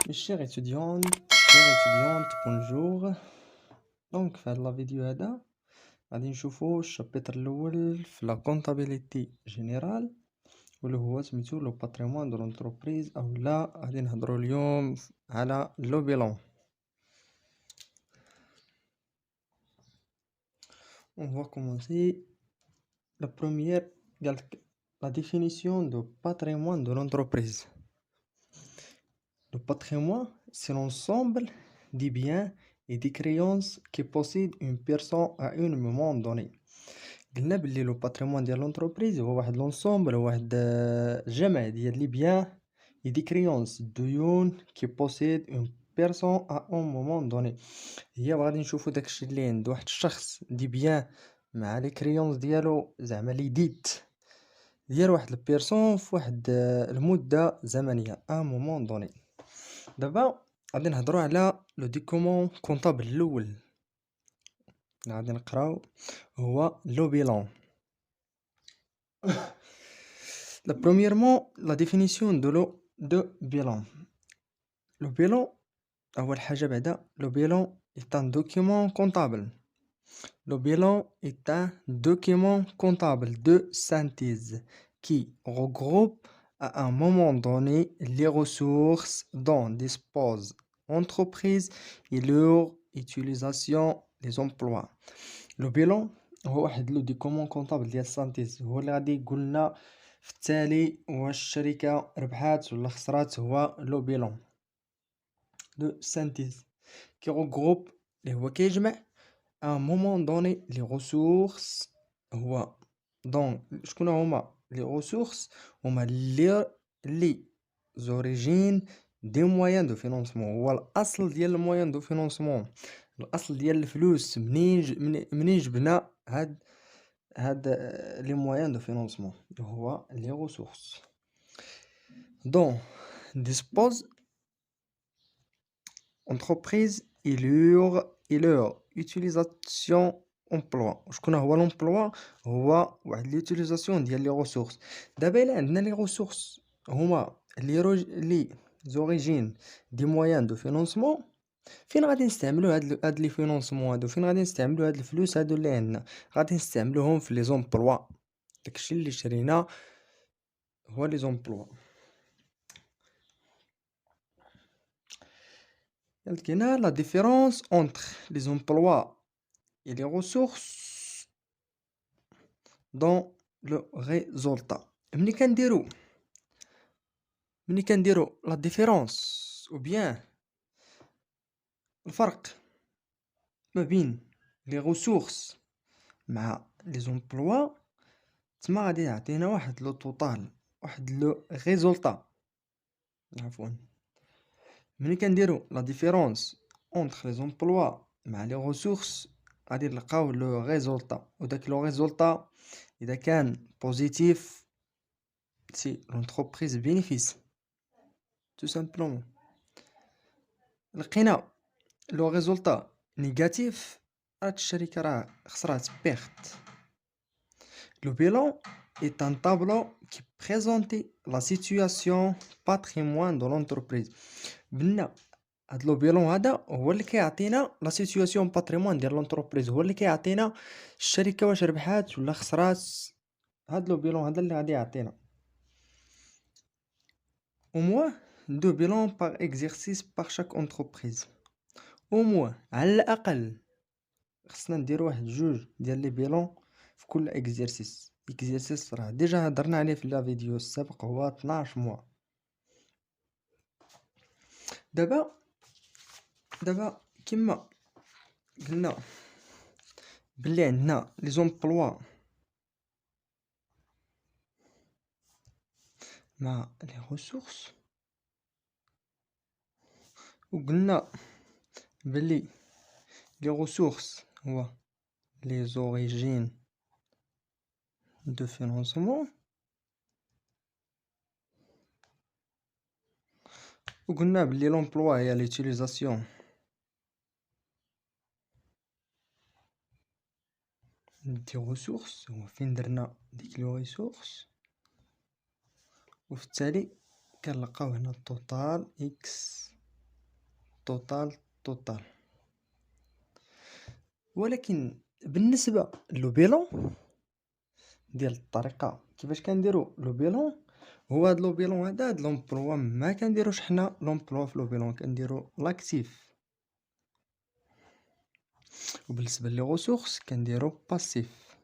Mes chers étudiantes, chères étudiantes, bonjour. دونك في هاد لا فيديو هذا غادي نشوفو الشابتر الاول في لا كونطابيليتي جينيرال واللي هو سميتو لو باتريمون دو لونتربريز او لا غادي نهضروا اليوم على لو بيلون. On va commencer. La première قالك la définition de patrimoine de l'entreprise. Le patrimoine, c'est l'ensemble des biens et des créances que possède une personne à un moment donné. قلنا بلي لو باتريمون ديال لونتربريز هو واحد لونسومبل، واحد جمع ديال لي بيان اي دي كريونس ديون كي بوسيد اون بيرسون ا اون مومون دوني. هي غادي نشوفو داكشي اللي عند واحد الشخص دي بيان مع لي كريونس ديالو، زعما لي ديت ديال واحد البيرسون في واحد المدة زمنية ا مومون دوني. دابا غادي نهضروا على لو ديكومون كونطابل الاول غادي نقراو هو لو بيلون. Premièrement, la définition de bilan. Le bilan, أول حاجة بعدا le bilan est un document comptable. Le bilan est un document comptable de synthèse qui regroupe à un moment donné les ressources dont dispose l'entreprise et leur utilisation, les emplois. لو بيلون هو واحد لو ديكومون كونطابل ديال السانتيز، هو اللي غادي يقولنا في التالي واش الشركة ربحات ولا خسرات. هو لو بيلون دو سانتيز كي غروب اللي هو كيجمع ان مومون دوني لي ريسورس. هو دون شكون هما لي ريسورس؟ هما لي زوريجين دي مويان دو فينونسمون. هو الاصل ديال المويان دو فينونسمون، الاصل ديال الفلوس منين جبنا هاد لي مويان دو فينونسمون هو لي ريسورس دون dispose entreprise et leur utilisation emploi. شكون هو l'emploi؟ هو واحد l'utilisation ديال لي ريسورس. دابا الا عندنا لي ريسورس هما لي زوريجين دي مويان دو فينونسمون، فين غادي نستعملو هاد لي فينونسمون هادو؟ فين غادي نستعملو هاد الفلوس هادو اللي عندنا؟ غادي نستعملوهم في لي زومبلوا. داكشي اللي شرينا هو لي زومبلوا. كاينه لا ديفيرونس اونتر لي زومبلوا et les ressources dans le résultat. ملي كنديرو لا ديفيرونس او بيان الفرق ما بين لي ريسورس مع لي زومبلوا، تما غادي يعطينا واحد لو توتال، واحد لو ريزولطا. عفوا، ملي كنديرو لا ديفيرونس اونتر لي زومبلوا مع لي ريسورس غادي نلقاو لو ريزولطا، وداك لو ريزولطا اذا كان بوزيتيف سي لونتربريز بينيفيس تو سامبلومون. لقينا لو ريزولطا نيجاتيف، هاد الشركة راه خسرات بيرت. Le bilan est un tableau qui présente la situation patrimoine de l'entreprise. بلنا هاد لو بيلون هذا هو اللي كيعطينا لا سيتوياسيون باتريمون ديال لونتربريز، هو اللي كيعطينا الشركة واش ربحات ولا خسرات. هاد لو بيلون هذا اللي غادي يعطينا au moins 2 bilans par exercice par chaque entreprise. au moins على الاقل خصنا ندير واحد جوج ديال لي بيلون في كل اكزرسيس. اكزرسيس راه ديجا هضرنا عليه في لا فيديو السابق، هو 12 موا. دابا كما قلنا بلي عندنا لي زومبلوا مع لي ريسورس، وقلنا بلي لي ريسورس هو لي زوريجين دو فينونسمون، وقلنا بلي لومبلوا هي ليوتيليزاسيون دي ريسورس، هو فين درنا ديك لي ريسورس، وفي التالي كنلقاو هنا التوتال اكس توتال. ولكن بالنسبة لو بيلون ديال الطريقة كيفاش كنديرو لو بيلون، هو هاد لو بيلون هاد لومبلوا ما كنديروش حنا لومبلوا في لو بيلون، كنديرو لاكتيف. وبالنسبة لي غوسورس كنديرو باسيف.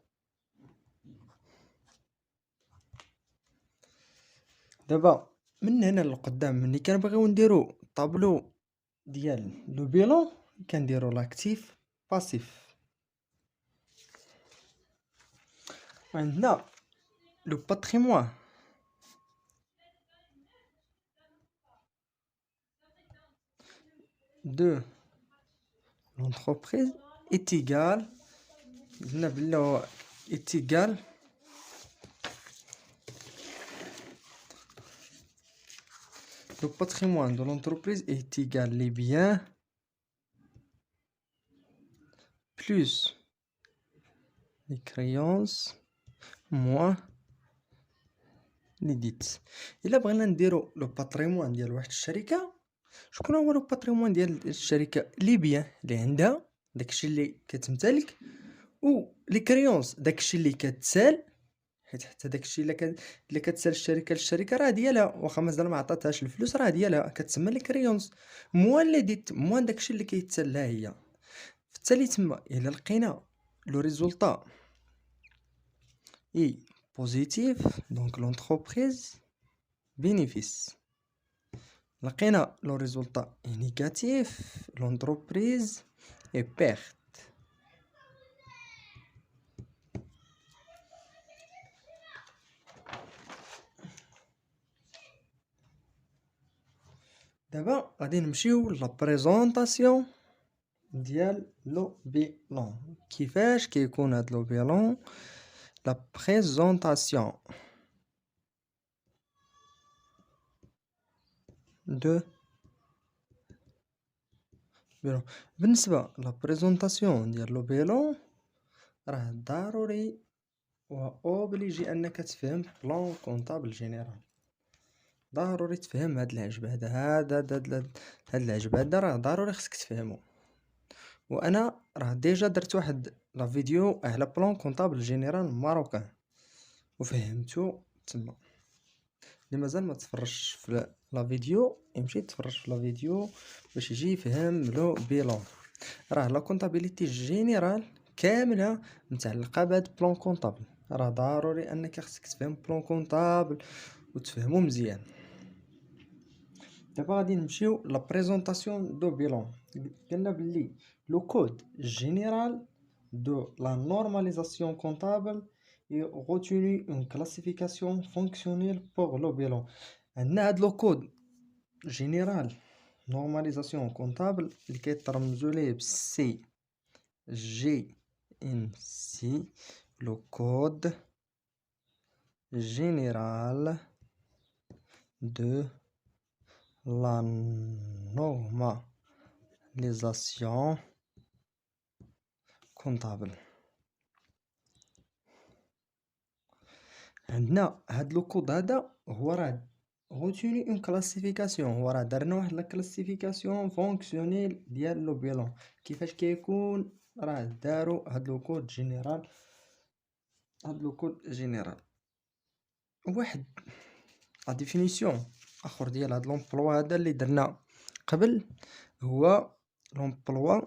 دابا من هنا للقدام ملي كنبغيو نديرو طابلو ديال لو بيلون كنديرو لاكتيف باسيف. عندنا لو باتريمون de l'entreprise est égal, قلنا بلي هو est égal le patrimoine de l'entreprise est égal les biens plus les créances moins les dettes. إلا بغينا نديرو لو باتريمون ديال واحد الشركة، شكون هو لو باتريمون ديال الشركة؟ لي بيان اللي عندها، داكشي اللي كتمتلك، و لي كريونس داكشي اللي كتسال، حيت حتى داكشي الا كتسال الشركه للشركه راه ديالها، واخا مازال ما عطاتهاش الفلوس راه ديالها، كتسمى لي كريونس. موان لي ديت موان داكشي اللي كيتسال لها هي. فالتالي تما الا لقينا لو ريزولطا اي بوزيتيف دونك لونتربريز بينيفيس، لقينا لو ريزولطا اي نيجاتيف لونتربريز اي بيرت. دابا غادي نمشيو لا بريزونطاسيون ديال لو بيلون. كيفاش كيكون هاد لو بيلون؟ لا بريزونطاسيون دو بيلون. بالنسبه لا بريزونطاسيون ديال لو بيلون راه ضروري و اوبليجي انك تفهم بلان كونطابل جينيرال. ضروري تفهم هاد العجب هاد العجب هذا راه ضروري خصك تفهمو. وانا راه ديجا درت واحد لا فيديو على بلان كونطابل جينيرال ماروكان وفهمتو تما. اللي مازال ما تفرجش في لا فيديو يمشي يتفرج في لا فيديو باش يجي يفهم لو بيلون. راه لا كونطابيليتي جينيرال كامله متعلقه بهاد بلان كونطابل. راه ضروري انك خصك تفهم بلان كونطابل وتفهمو مزيان. دابا غادي نمشيو لا بريزونطاسيون دو بيلون. قلنا بلي لو كود général de la normalisation comptable et retenu une classification fonctionnelle pour le bilan. عندنا هاد لو كود général normalisation comptable اللي كيترمزو ليه ب سي جي ان سي، لو كود général de la normalisation comptable. عندنا هاد لو كود هذا هو راه retenu une classification، هو راه درنا واحد لا كلاسيفيكاسيون فونكسيونيل ديال لو بيلون. كيفاش كيكون؟ راه داروا هاد لو كود جينيرال. هاد لو كود جينيرال واحد لا ديفينيسيون اخر ديال هاد لومبلوا هذا اللي درنا قبل، هو l'emploi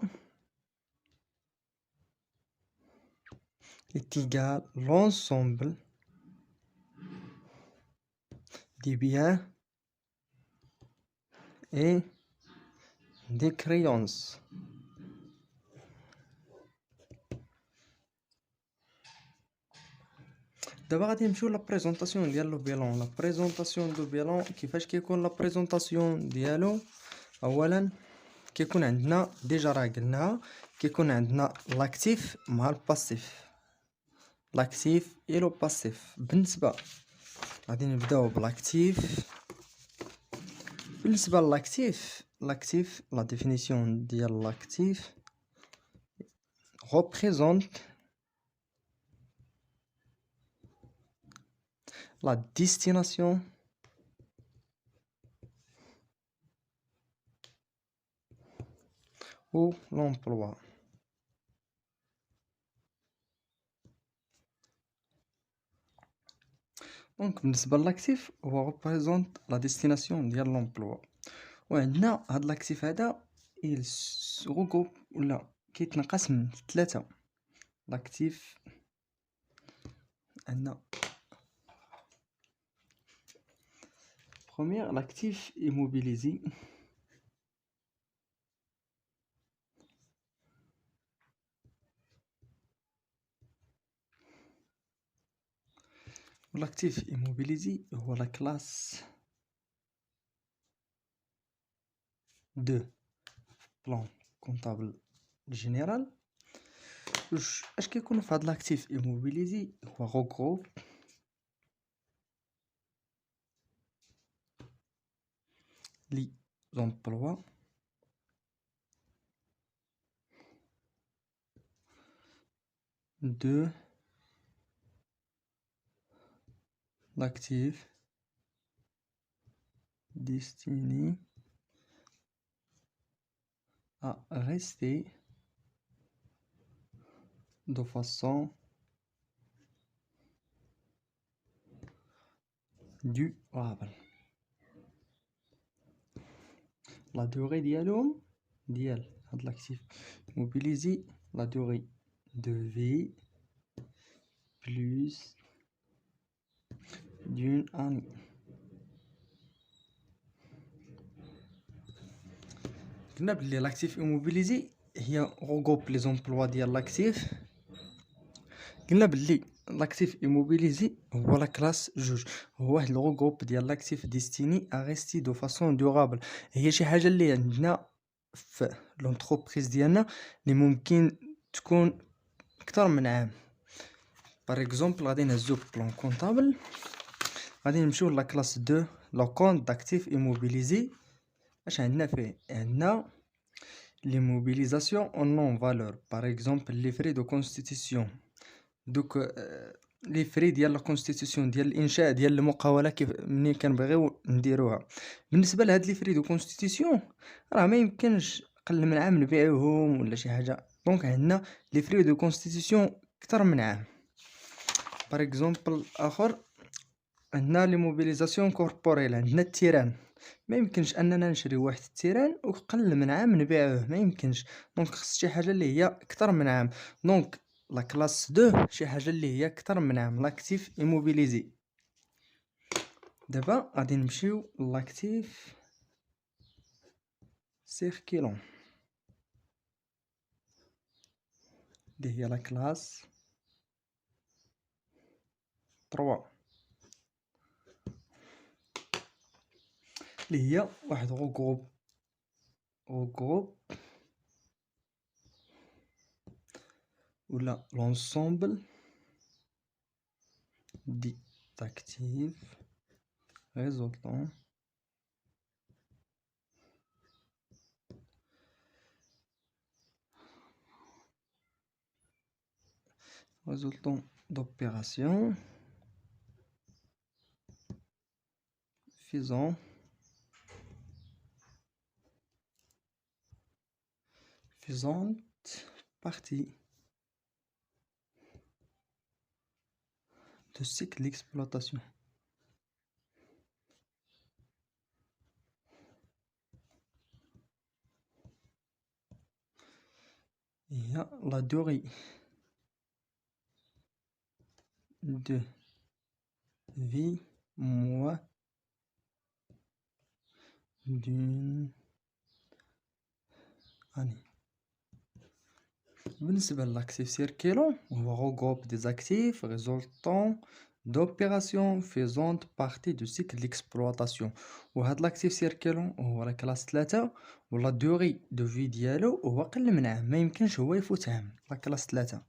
est égal l'ensemble des biens et des créances. دابا غادي نمشيو لا بريزونطاسيون ديال لو بيلون. لا بريزونطاسيون دو بيلون كيفاش كيكون لا بريزونطاسيون ديالو؟ اولا كيكون عندنا ديجا راه قلناها، كيكون عندنا لاكتيف مع الباسيف، لاكتيف اي لو باسيف. بالنسبه غادي نبداو بالاكتيف. بالنسبه لاكتيف لا ديفينيسيون ديال لاكتيف représente la destination ou l'emploi. دونك بالنسبة للاكتيف هو représente la destination ديال l'emploi، وعندنا هاد لاكتيف هذا il se regroupe ولا كيتنقسم لثلاثة. لاكتيف عندنا première l'actif immobilisé. L'actif immobilisé هو la classe de plan comptable général. اش كيكون في هاد لاكتيف immobilisé هو regroupe les emplois de l'actif destiné à rester de façon durable. La durée ديالهم ديال هاد l'actif immobilisé la durée de vie plus d'une année. قلنا بلي لاكتيف immobilisé هي regroupe les emplois ديال لاكتيف. قلنا بلي لاكتيف immobilisé هو لا كلاس جوج، هو واحد الغروب ديال لاكتيف ديستيني ا ريستي دو فاسون دورابل. هي شي حاجه اللي عندنا في لونتربريز ديالنا اللي ممكن تكون اكثر من عام. باغ اكزومبل غادي نهزو بلان كونطابل، غادي نمشيو لا كلاس 2 لو كونط داكتيف immobilisé. اش عندنا فيه؟ عندنا لي موبيليزاسيون اون نون فالور، باغ اكزومبل لي فري دو كونستيتيسيون. دوك لي فري ديال لا كونستيتيسيون ديال الانشاء ديال المقاوله كيف ملي كنبغيو نديروها. بالنسبه لهاد لي فري دو كونستيتيسيون راه ما يمكنش قل من عام نبيعوهم ولا شي حاجه، دونك عندنا لي فري دو كونستيتيسيون اكثر من عام. باغ اكزومبل اخر عندنا لي موبيليزاسيون كوربوريل، عندنا التيران، ما يمكنش اننا نشري واحد التيران وقل من عام نبيعوه، ما يمكنش. دونك خص شي حاجه اللي هي اكثر من عام. دونك لا كلاس 2 شي حاجه اللي هي اكثر من عام، لاكتيف immobilisé. دابا غادي نمشيو لاكتيف سيركيلون اللي هي لا كلاس 3، اللي هي واحد غروب ولا l'ensemble des actifs résultant d'opérations faisant partie de cycle d'exploitation. Il y a la durée de vie mois d'une année. بالنسبة للاكتيف سيركيلون هو regroupe des actifs résultant d'opérations faisant partie du cycle d'exploitation. وهاد لاكتيف سيركيلون هو لا كلاس 3 ولا دوغي دو في ديالو هو قل من عام، ما يمكنش هو يفوت عام. لا كلاس 3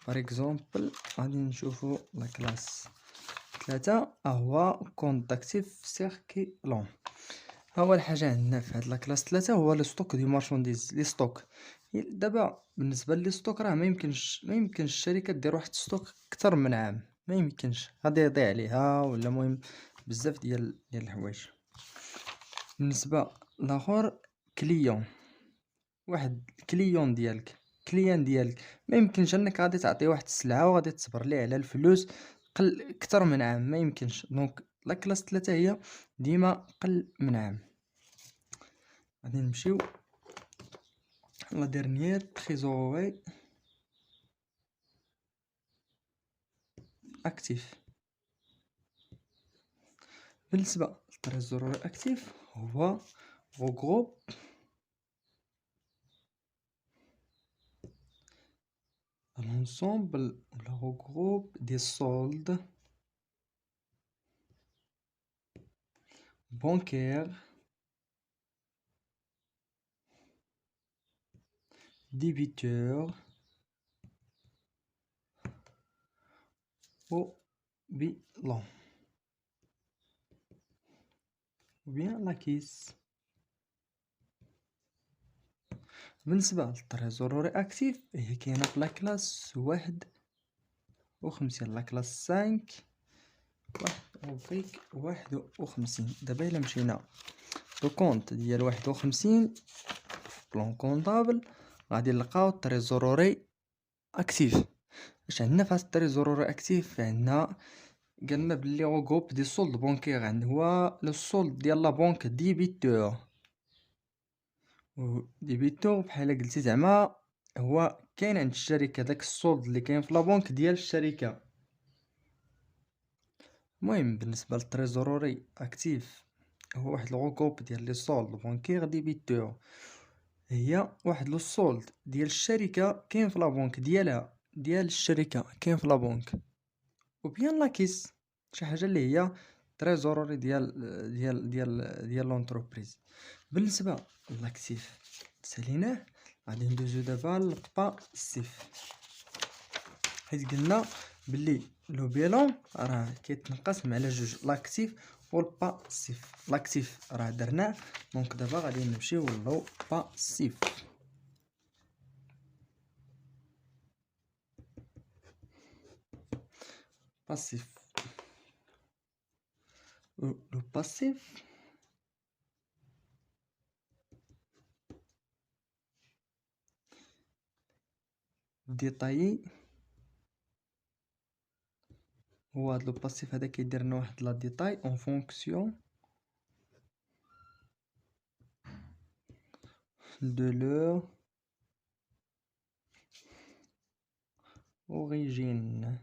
باغ اكزومبل غادي نشوفو لا كلاس 3 هو كونط داكتيف سيركيلون. اول حاجه عندنا في هاد لا كلاس 3 هو لو ستوك دي مارشانديز، لي ستوك. دابا بالنسبه لي ستوك راه ما يمكنش الشركه دير واحد ستوك اكثر من عام، ما يمكنش، غادي يضيع عليها ولا مهم بزاف ديال الحوايج. بالنسبه لاخر كليون واحد كليون ديالك، كليان ديالك، ما يمكنش انك غادي تعطيه واحد السلعة وغادي تصبر ليه على الفلوس قل اكثر من عام، ما يمكنش. دونك لا كلاس 3 هي ديما قل من عام. غادي نمشيو لا ديرنيير تريزوري اكتيف. بالنسبة للتريزوري اكتيف هو regroupe l'ensemble ou le regroupe des soldes bancaires, débiteurs au bilan ou bien la caisse. بالنسبة للتريزوري اكتيف هي كاينة في لا كلاس 51، لا كلاس 5 روبريك 51. دابا الا مشينا لو كونت ديال 51 في بلان كونطابل غادي نلقاو التريزوري اكتيف. اش عندنا في هاد التريزوري اكتيف؟ عندنا قالنا بلي غوغوب دي سولد بونكير، عندنا هو لو سولد ديال لا بنك ديبيتور. ديبيتور بحال قلتي زعما هو كاين عند الشركه، داك السولد اللي كاين في لا بنك ديال الشركه. المهم بالنسبه للتريزوري اكتيف هو واحد الغوغوب ديال لي سولد بونكير ديبيتور، هي واحد لو سولد ديال الشركه كاين في لا بنك ديالها، ديال الشركه كاين في لا بنك، وبيان لا كيس شي حاجه اللي هي تريزوري ديال لونتربريز. بالنسبه لاكتيف ساليناه، غادي ندوزو دابا للباسيف، حيت قلنا بلي لو بيلون راه كيتنقسم على جوج، لاكتيف والباسيف. لاكتيف راه درناه، دونك دابا غادي نمشيو لو باسيف. باسيف لو باسيف ديطايي، هو هاد لو باسيف هذا كيدير لنا واحد لا ديتاي اون فونكسيون de leur origine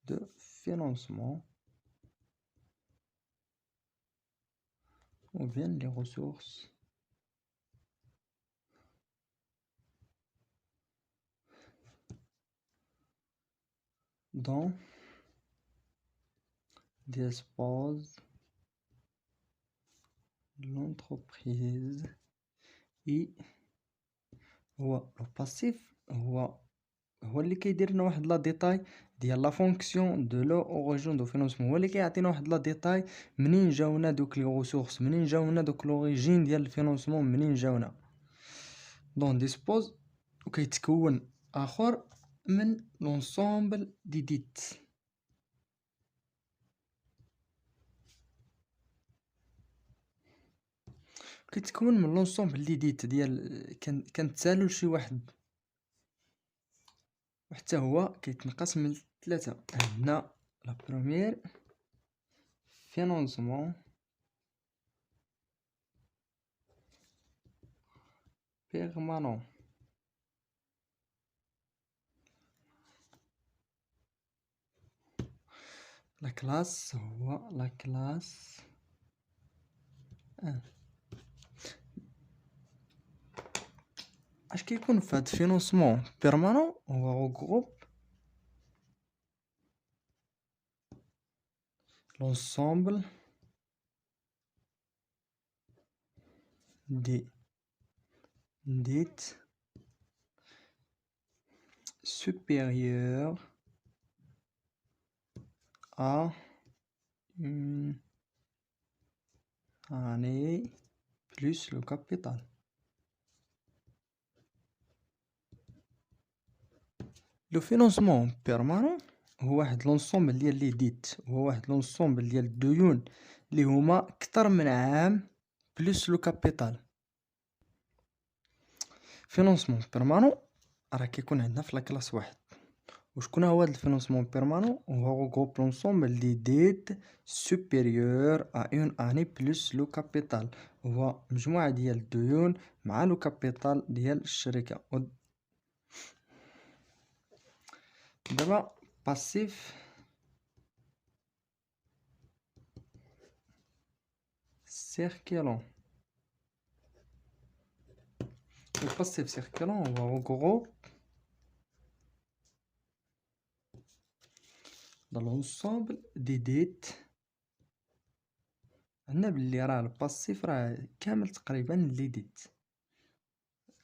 de financement ou bien les ressources dont dispose l'entreprise. et هو لو باسيف هو اللي كيدير لنا واحد لا ديتاي ديال لا فونكسيون دو لو اوريجين دو فينانسمون، هو اللي كيعطينا واحد لا ديتاي منين جاونا دوك لي ريسورس، منين جاونا دوك لوريجين ديال الفينانسمون، منين جاونا. دون ديسبوز وكيتكون اخر من لونسومبل دي ديت. كيتكون من لونسومبل دي ديت ديال كنتسالو لشي واحد، وحتى هو كيتنقسم من ثلاثة. عندنا لا بروميير فينانسمون بيرمانون، لا كلاس هو لا كلاس اش كيكون في هاد فينانسمون بيرمانون؟ هو غروب l'ensemble des dettes supérieures à une année plus le capital. لو فينانسمون بيرمانون هو واحد لونسومبل ديال لي ديت، هو واحد لونسومبل ديال الديون اللي هما كتر من عام بلس لو كابيتال. فينونسمون بيرمانون راه كيكون عندنا في لاكلاس واحد. وشكون هو هاد الفينونسمون بيرمانون؟ هو غروب لونسومبل دي ديت سوبيريور ا اون اني بلس لو كابيتال. هو مجموعة ديال الديون مع لو كابيتال ديال الشركة. دابا باسيف سيركيلون. Le passif circulant, on va regrouper dans l'ensemble des dettes. عندنا بلي راه الباسيف راه كامل تقريبا لي ديت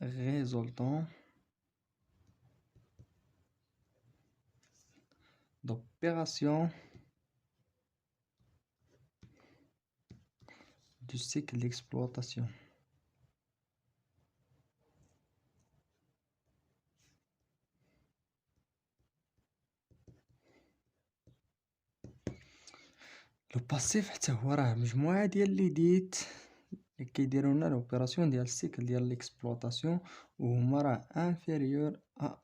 résultant d'opération du cycle d'exploitation. لو باسيف حتى هو راه مجموعة ديال لي ديت اللي كيديروا لنا لوبيراسيون ديال السيكل ديال ليكسبلوطاسيون وهما راه انفيريور ا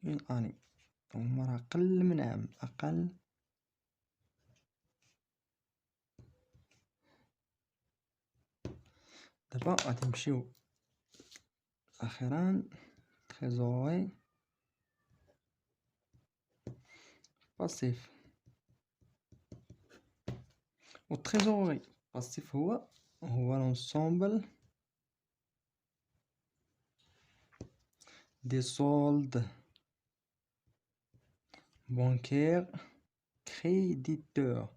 اون اني. هما راه اقل من عام، اقل دابا غادي نمشيو اخيرا تريزوري باسيف. والتريزوري باسيف هو l'ensemble des soldes bancaires créditeurs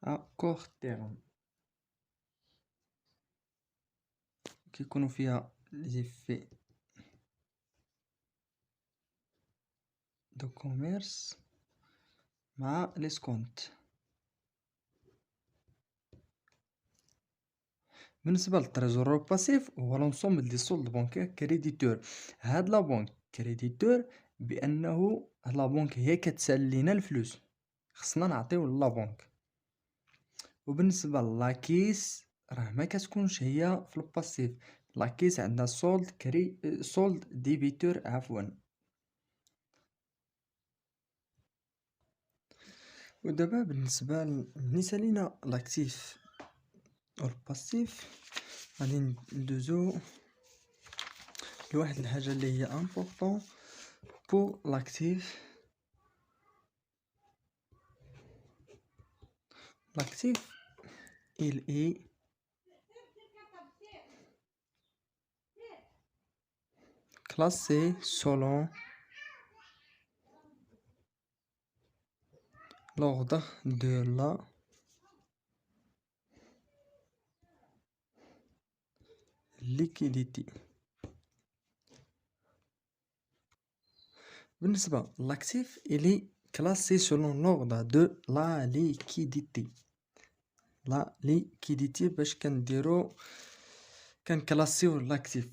à court terme كيكونوا فيها les effets de commerce مع l'escompte. بالنسبة للتريزوري باسيف هو لونسومبل دي سولد بانكير كريديتور. هاد لا بنك كريديتور بأنه هاد لا بنك هي كتسال لينا الفلوس، خصنا نعطيو لا بنك. وبالنسبة لاكيس راه ما كتكونش هي في الباسيف. لاكيس عندنا سولد ديبيتور عفوا. ودابا بالنسبة لينا لاكتيف والباسيف غادي ندوزو لواحد الحاجة اللي هي امبورطون بور لاكتيف. L'actif, il est classé selon l'ordre de la liquidité. بالنسبة l'actif, il est classé selon l'ordre de la liquidité. La liquidité باش كنكلاسيو l'actif.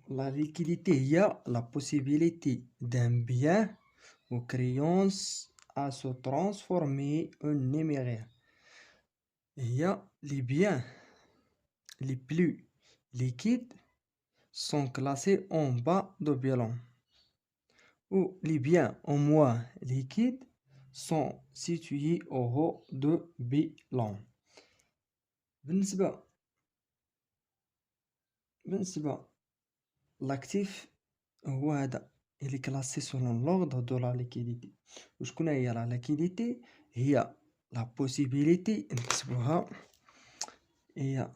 La liquidité هي la possibilité d'un bien ou créance à se transformer en numéraire. هي les biens les plus liquides sont classés en bas de bilan, ou les biens en moins liquides sont situés au haut de bilan. بالنسبة l'actif هو هذا اللي كلاسي selon l'ordre de la liquidité. وشكون هي la liquidité؟ هي la possibilité نكتبوها، هي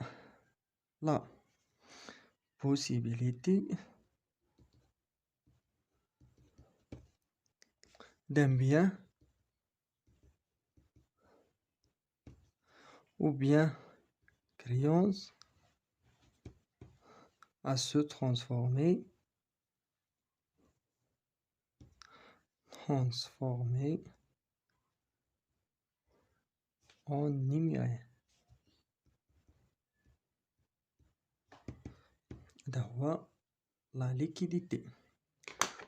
la possibilité d'un bien ou bien créance à se transformer en numéraire. هذا هو la liquidité.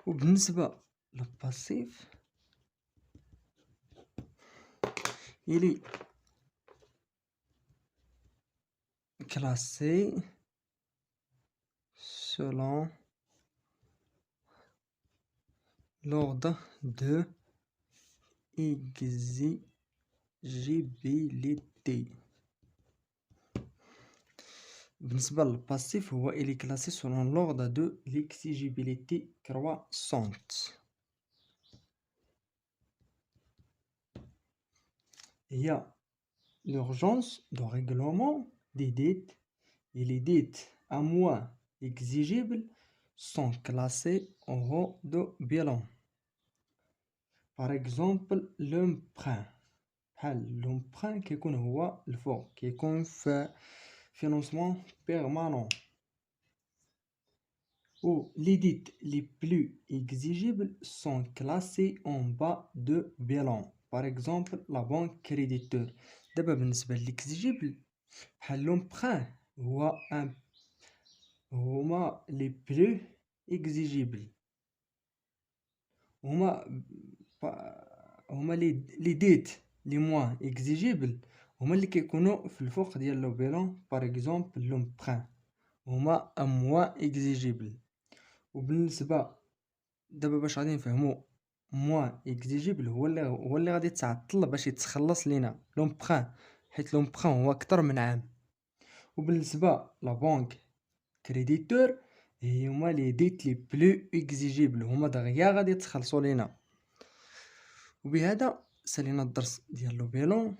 وبالنسبة للباسيف il est classé selon l'ordre de exigibilité. بالنسبة للباسيف هو il est classé selon l'ordre de l'exigibilité croissante. Il y a l'urgence de règlement des dettes et les dettes à moins exigibles sont classées en haut de bilan. Par exemple, l'emprunt. l'emprunt كيكون هو الفوق كيكون في financement permanent. Ou les dettes les plus exigibles sont classées en bas de bilan. Par exemple, la banque créditeur. دابا بالنسبة للإكزيجيبل بحال l'emprunt هما les plus exigibles. هما les dettes les moins exigibles هما اللي كيكونوا في الفوق ديال لو بيلون. par exemple l'emprunt هما moins exigible. وبالنسبة دابا باش غادي نفهمو moins exigible هو اللي غادي تعطل باش يتخلص لينا لومبران، حيت لومبران هو اكثر من عام. وبالنسبة لا بانك كريديتور هما لي ديت لي بلو اكزيجيبل، هما دغيا غادي يتخلصوا لينا. وبهذا سالينا الدرس ديال لو بيلون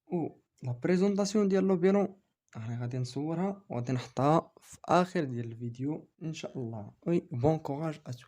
و لا بريزونطاسيون ديال لو بيلون انا غادي نصورها وغادي نحطها في اخر ديال الفيديو ان شاء الله. وي بون كوراج اتو.